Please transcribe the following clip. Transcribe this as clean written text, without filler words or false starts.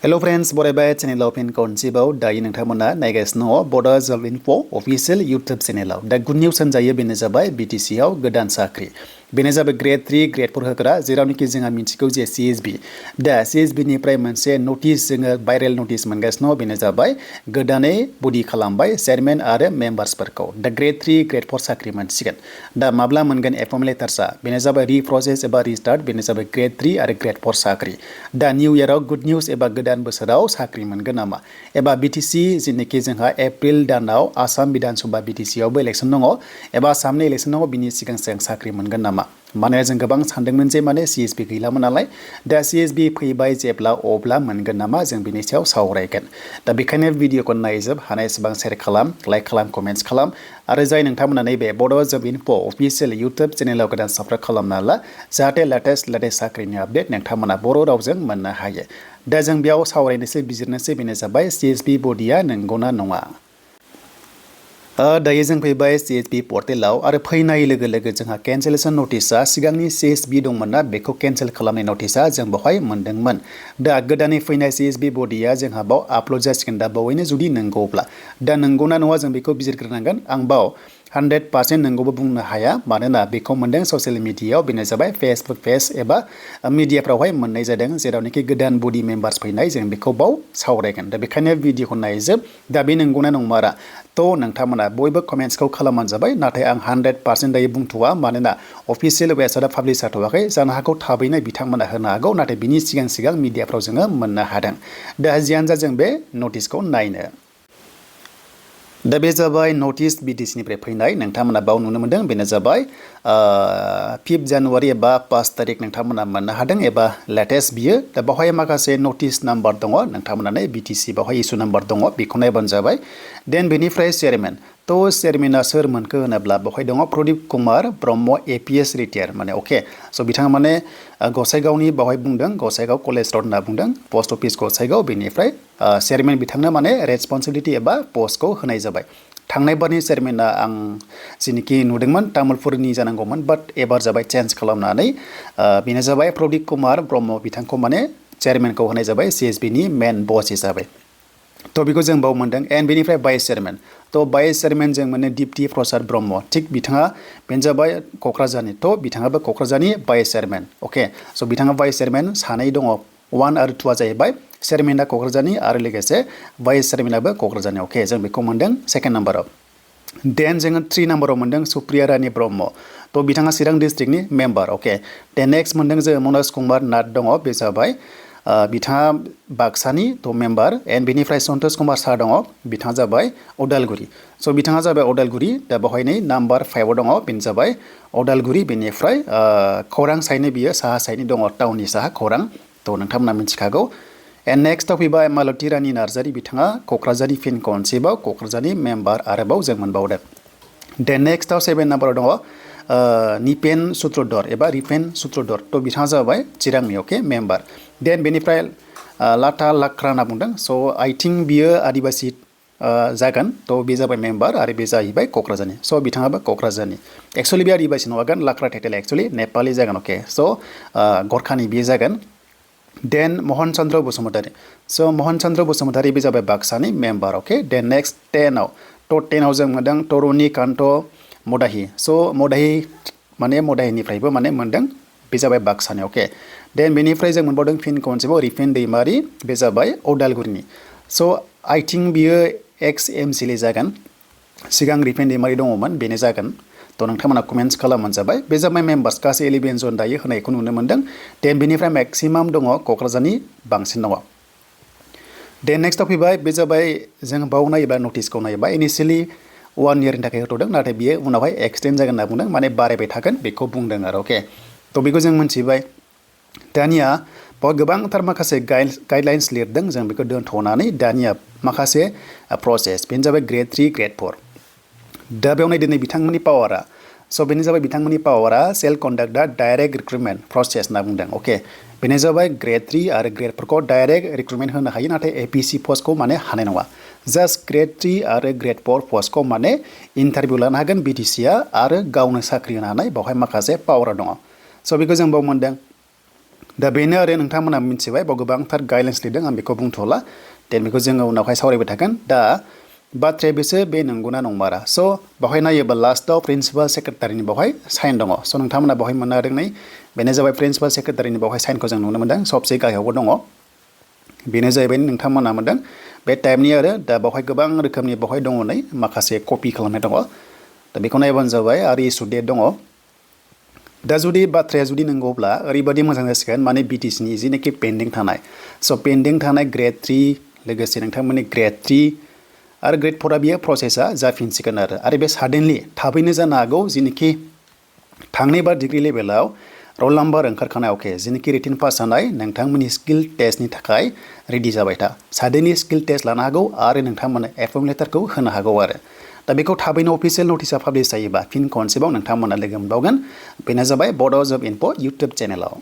Hello friends, बरायबाय चेनेलाव फिन खनसेबाव दायो नोंथांमोना नायगासिनो दङ बडो जब इनफो अफिशियल इउट्यूब चेनेलाव दा गुड निउस होनजायो बेनो जाबाय BTC आव गोदान साख्रि बेनो जाबाय Gr-3 Gr-4 होग्रा जेरावनोखि जोंहा मिथिगौ जे CSB दा CSB निफ्राय मोनसे नोटिस जोङो भाइरेल नोटिस मोनगासिनो दङ बेनो जाबाय गोदानै बडी खालामबाय चेयारमेन आरो मेम्बार्सफोरखौ दा Gr-3 Gr-4 साख्रि मोनसिगोन दा माब्ला मोनगोन एपइन्टमेन्ट लेटार्सआ बेनो जाबाय रिप्रसेस एबा रिस्टार्ट बेनो जाबाय Gr-3 आरो Gr-4 साख्रि दा निउ इयाराव गुड निउस एबा गोदान बोसोराव साख्रि मोनगोन नामा एबा BTC जेनेखि जोंहा एप्रिल दानाव आसाम विधानसभा BTC आवबो इलेक्सन दङ एबा आसामनि इलेक्सन दङ बिनि सिगां साख्रि मोनगोन नामा माने जों गोबां सानदोंमोन जे माने CSB गैलामोन नालाय दा CSB फैबाय जेब्ला अब्ला मोनगोन नामा जों बिनि सायाव सावरायगोन दा बेखायनो भिडिअखौ नायजोब हानाय एसेबां शेयार खालाम लाइक खालाम कमेन्ट्स खालाम आरो जाय नोंथांमोना नैबे बडो जब इनफो अफिशियल इउट्यूब चेनेलाव गोदान साबस्क्राइब खालामना ला जाहाथे लेटेस्ट साख्रिनि आपडेट नोंथांमोना बर' रावजों मोननो हायो दा जों बेयाव सावरायनोसै बिजिरनोसै बेनो जाबाय CSB बडिया नंगौना नङा दायो जों फैबाय CSB पर्टेलाव आरो फैनाय लोगो लोगो जोंहा कैंसेलेशन नोटिसआ सिगांनि CSB दंमोन ना बेखौ कैंसेल खालामनाय नोटिसआ जों बेवहाय मोनदोंमोन दा गोदानै फैनाय CSB बडिया जोंहा बाव आपल'ड जासिगोन दा बावैनो जुदि नंगौब्ला दा नंगौना नङा जों बेखौ बिजिरग्रोनांगोन आं बाव 100% नंगौबो बुंनो हाया मानोना बेखौ मोनदों ससियेल मिडियायाव बेनो जाबाय फेसबुक पेज एबा मिडियाफ्रावहाय मोननाय जादों जेरावनोखि गोदान बडी मेम्बार्स फैनाय जों बेखौ बाव सावरायगोन दा बेखायनो भिडिअखौ नायजोब दा बे नंगौना नंमारा तो नोंथांमोना बयबो कमेन्ट्सखौ खालामबानो जाबाय नाथाय आं 100% दायो बुंथ'वा मानोना अफिशियेल वेबसाइटआ पाब्लिश जाथ'वाखै जानो हागौ थाबैनो बिथांमोना होनो हागौ नाथाय बिनि सिगां मिडियाफ्राव जोङो मोननो हादों दा जियानो जा जों बे नोटिसखौ नायनो दा बे जाबाय नोटिस BTC निफ्राय फैनाय नोंथांमोना बाव नुनो मोनदों बेनो जाबाय 5 जानुवारि एबा 5 तारिख नोंथांमोना मोननो हादों एबा लेटेस्ट बियो दा बावहाय माखासे नोटिस नाम्बार दङ नोंथांमोना BTC बावहाय इशु नाम्बार दङ बेखौ नायबानो जाबाय देन बेनिफ्राय चेयारमेन तो चेयारमेना सोर मोनखो होनोब्ला बावहाय दङ प्रदीप कुमार ब्रह्म APS रिटायार माने अके स' बिथाङा माने गसाइगावनि बावहाय बुंदों गसाइगाव कलेज रड होनना बुंदों पोस्ट अफिस गसाइगाव बेनिफ्राय चेयारमेन बिथांनो माने रेसपन्सिबिलिटि एबा पस्टखौ होनाय जाबाय थांनाय बारनि चेयारमेना आं जेनेखि नुदोंमोन तामुलपुरनि जानांगौमोन बाट एबार जाबाय चेन्ज खालामनानै बेनो जाबाय प्रदीप कुमार ब्रह्म बिथांखौ माने चेयारमेनखौ होनाय जाबाय CSB नि मेन बस हिसाबै तो बेखौ जों बाव मोनदों एन्ड बेनिफ्राय भाइस चेयारमेन तो भाइस चेयारमेन जों मोनो दीप्ति प्रसाद ब्रह्म थिग बिथाङा बेनो जाबाय क'क्राझारनि तो बिथाङाबो क'क्राझारनि भाइस चेयारमेन अके स' बिथाङा भाइस चेयारमेन सानै दङ 1 आरो 2 जाहैबाय चेयारमेना क'क्राझारनि आरो लोगोसे भाइस चेयारमेनाबो क'क्राझारनि अके जों बेखौ मोनदों सेकेन्ड नाम्बाराव देन जोङो 3 नाम्बाराव मोनदों सुप्रिया रानी ब्रह्म तो बिथाङा चिरां डिस्ट्रिक्टनि मेम्बार अके देन नेक्स्ट मोनदों जों मनज कुमार नाथ दङ बे जाबाय बिथाङा बाक्सानि तो मेम्बार एन्ड बेनिफ्राय सन्तोष कुमार साहा दङ बिथाङा जाबाय उदालगुरि स' बिथाङा जाबाय उदालगुरि दा बेवहाय नै नाम्बार 5 आव दङ बेनो जाबाय उदालगुरि बेनिफ्राय खौरां साइडनि बियो साहा साइडनि दङ टाउननि साहा खौरां तो नोंथांमोना मिथिखागौ एन्ड नेक्स्टआव फैबाय मालती रानी नार्जारी बिथाङा क'क्राझारनि फिन खनसेबाव क'क्राझारनि मेम्बार आरोबाव जों मोनबावदों देन नेक्स्टआव 7 नाम्बाराव दङ निपेन सूत्रधर एबा रिपेन सूत्रधर तो बिथाङा जाबाय चिरांनि अके मेम्बार देन बेनिफ्राय लाटा लाक्रा होनना बुंदों स' आइ थिंक बियो आदिबासि जागोन तो बे जाबाय मेम्बार आरो बे जाहैबाय क'क्राझारनि स' बिथाङाबो क'क्राझारनि एक्सुवेलि बे आदिबासि नङागोन लाक्रा टाइटेल एक्सुवेलि नेपालि जागोन अके स' गरखानि बियो जागोन देन महन चन्द्र बसुमतारी स' महन चन्द्र बसुमतारी बे जाबाय बाक्सानि मेम्बार अके देन नेक्स्ट 10 तो 10 जों मोनदों तरुणी कान्त मदाहि स' मदाहि माने मदाहिनिफ्रायबो माने मोनदों बे जाबाय बाक्सानि अके देन बेनिफ्राय जों मोनबावदों फिन खनसेबाव रिफेन दैमारि बे जाबाय उदालगुरिनि स' आइ थिंक बियो एक्स MCLA जागोन सिगां रिफेन दैमारि दङमोन बेनो जागोन तो नोंथांमोना कमेन्ट्स खालामबानो जाबाय बे जाबाय मेम्बार्स गासै 11 जन दायो होनायखौ नुनो मोनदों देन बेनिफ्राय मेक्सिमाम दङ क'क्राझारनि बांसिन दङ देन नेक्स्टआव फैबाय बे जाबाय जों बाव नायोब्ला नटिसखौ नायोबा इनिशियेलि 1 इयारनि थाखाय होथ'दों नाथाय बियो उनावहाय एक्सटेन्ड जागोन होनना बुंदों माने बारायबाय थागोन बेखौ बुंदों आरो अके तो बेखौ जों मिथिबाय दानिया बाव गोबांथार माखासे गाइडलाइन्स लिरदों जों बेखौ दोनथ'नानै दानिया माखासे प्रसेस बेनो जाबाय Gr-3 Gr-4 दा बेयाव नायदो नै बिथांमोननि पावारा स' बेनो जाबाय बिथांमोननि पावारा सेल्फ कन्डाक्ट दा डाइरेक्ट रिक्रुटमेन्ट प्रसेस होनना बुंदों अके बेनो जाबाय Gr-3 आरो Gr-4खौ डाइरेक्ट रिक्रुटमेन्ट होनो हायो नाथाय APC पस्टखौ माने हानाय नङा जास्ट Gr-3 आरो Gr-4 पस्टखौ माने इन्टारभिउ लानो हागोन BTCआ आरो गावनो साख्रि होनो हानाय बावहाय माखासे पावार दङ स' बेखौ जों बाव मोनदों दा बेनो आरो नोंथांमोना मिथिबाय बाव गोबांथार गाइडलाइन्स लिरदों आं बेखौ बुंथ'ला देन बेखौ जोङो उनावहाय सावरायबाय थागोन दा बाथ्राया बेसो बे नंगौना नंमारा स' बावहाय नायोबा लास्टआव प्रिन्सिपाल सेक्रेटारिनि बावहाय साइन दङ स' नोंथांमोना बावहाय मोननो हादों नै बेनो जाबाय प्रिन्सिपाल सेक्रेटारिनि बावहाय साइनखौ जों नुनो मोनदों सबसे गाहायावबो दङ बेनो जाहैबाय नोंथांमोना मोनदों बे टाइपनि आरो दा बावहाय गोबां रोखोमनि बावहाय दङ नै माखासे कपि खालामनाय दङ दा बेखौ नायबानो जाबाय आरो इसु डेट दङ दा जुदि बाथ्राया जुदि नंगौब्ला ओरैबायदि मोजां जासिगोन माने BTCनि जिनोखि पेन्डिं थानाय स' पेन्डिं थानाय Gr-3 लोगोसे नोंथांमोननि Gr-3 आरो Gr-4 बियो प्रसेसा जाफिनसिगोन आरो बे साडेनलि थाबैनो जानो हागौ जिनोखि थांनाय बार डिग्री लेभेलाव रल नाम्बार ओंखारखानाय अके जिनोखि रिटिन पास जानाय नोंथांमोननि स्किल टेस्टनि थाखाय रेडि जाबाय था साडेनलि स्किल टेस्ट लानो हागौ आरो नोंथांमोननो एपइन्टमेन्ट लेटारखौ होनो हागौ आरो दा बेखौ थाबैनो अफिसियेल नटिसआ पाब्लिश जायोबा फिन खनसेबाव नोंथांमोना लोगो मोनबावगोन बेनो जाबाय बड' जब इनफो इउटुब चेनेलाव